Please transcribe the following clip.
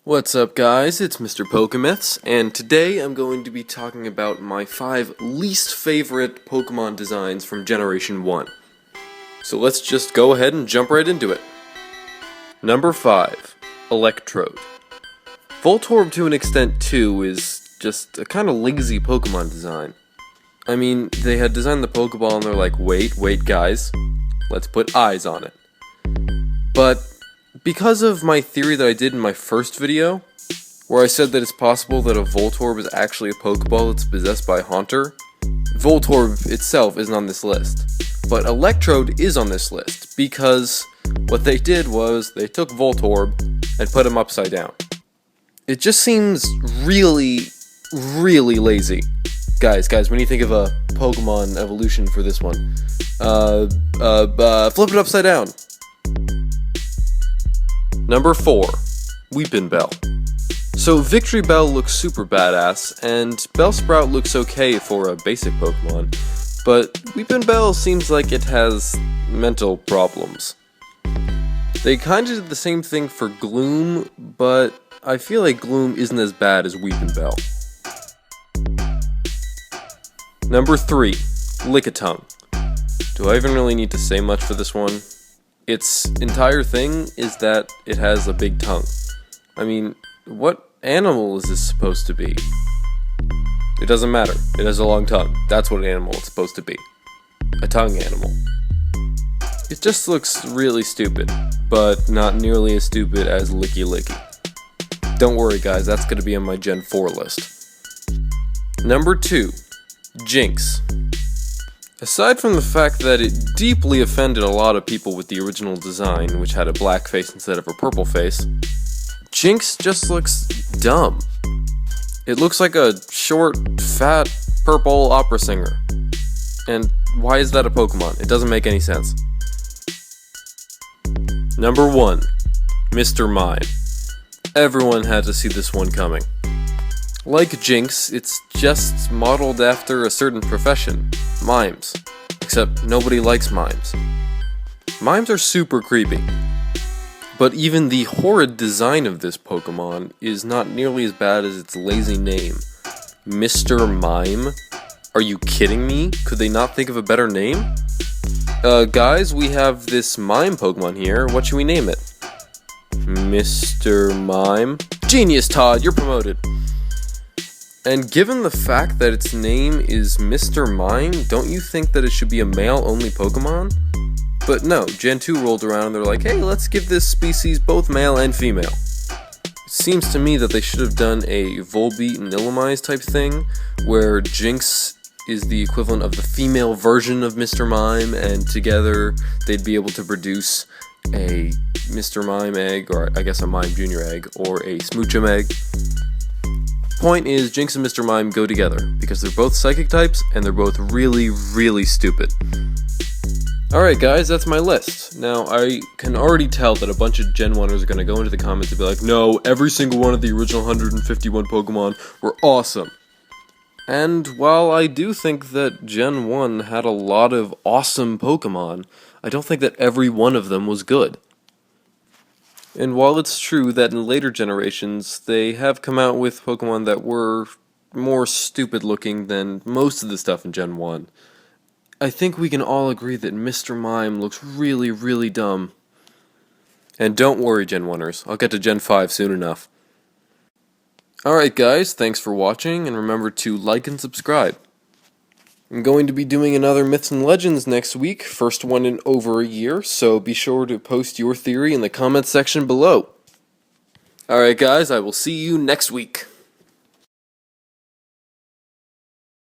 What's up guys, it's Mr. Pokemyths, and today I'm going to be talking about my 5 least favorite Pokemon designs from Generation 1. So let's just go ahead and jump right into it. Number 5, Electrode. Voltorb to an extent too is just a kind of lazy Pokemon design. I mean, they had designed the Pokeball and they're like, wait guys, let's put eyes on it. But because of my theory that I did in my first video, where I said that it's possible that a Voltorb is actually a Pokeball that's possessed by a Haunter, Voltorb itself isn't on this list. But Electrode is on this list, because what they did was they took Voltorb and put him upside down. It just seems really lazy. Guys, when you think of a Pokemon evolution for this one, flip it upside down. Number 4, Weepinbell. So Victory Bell looks super badass, and Bellsprout looks okay for a basic Pokemon, but Weepinbell seems like it has mental problems. They kinda did the same thing for Gloom, but I feel like Gloom isn't as bad as Weepinbell. Number 3, Lickitung. Do I even really need to say much for this one? Its entire thing is that it has a big tongue. I mean, what animal is this supposed to be? It doesn't matter. It has a long tongue. That's what animal it's supposed to be. A tongue animal. It just looks really stupid, but not nearly as stupid as Licky Licky. Don't worry guys, that's going to be on my Gen 4 list. Number 2, Jinx. Aside from the fact that it deeply offended a lot of people with the original design, which had a black face instead of a purple face, Jinx just looks dumb. It looks like a short, fat, purple opera singer. And why is that a Pokemon? It doesn't make any sense. Number 1, Mr. Mime. Everyone had to see this one coming. Like Jinx, it's just modeled after a certain profession, mimes. Except nobody likes mimes. Mimes are super creepy. But even the horrid design of this Pokemon is not nearly as bad as its lazy name. Mr. Mime? Are you kidding me? Could they not think of a better name? Guys, we have this mime Pokemon here. What should we name it? Mr. Mime? Genius, Todd, you're promoted. And given the fact that its name is Mr. Mime, don't you think that it should be a male-only Pokemon? But no, Gen 2 rolled around and they're like, hey, let's give this species both male and female. It seems to me that they should have done a Volbeat and Illumise type thing, where Jinx is the equivalent of the female version of Mr. Mime, and together they'd be able to produce a Mr. Mime egg, or I guess a Mime Junior egg, or a Smoochum egg. Point is, Jinx and Mr. Mime go together, because they're both psychic types, and they're both really stupid. Alright guys, that's my list. Now, I can already tell that a bunch of Genwunners are going to go into the comments and be like, no, every single one of the original 151 Pokemon were awesome. And while I do think that Gen 1 had a lot of awesome Pokemon, I don't think that every one of them was good. And while it's true that in later generations, they have come out with Pokemon that were more stupid looking than most of the stuff in Gen 1, I think we can all agree that Mr. Mime looks really dumb. And don't worry, Genwunners, I'll get to Gen 5 soon enough. Alright guys, thanks for watching, and remember to like and subscribe. I'm going to be doing another Myths and Legends next week, first one in over a year, so be sure to post your theory in the comments section below. Alright guys, I will see you next week.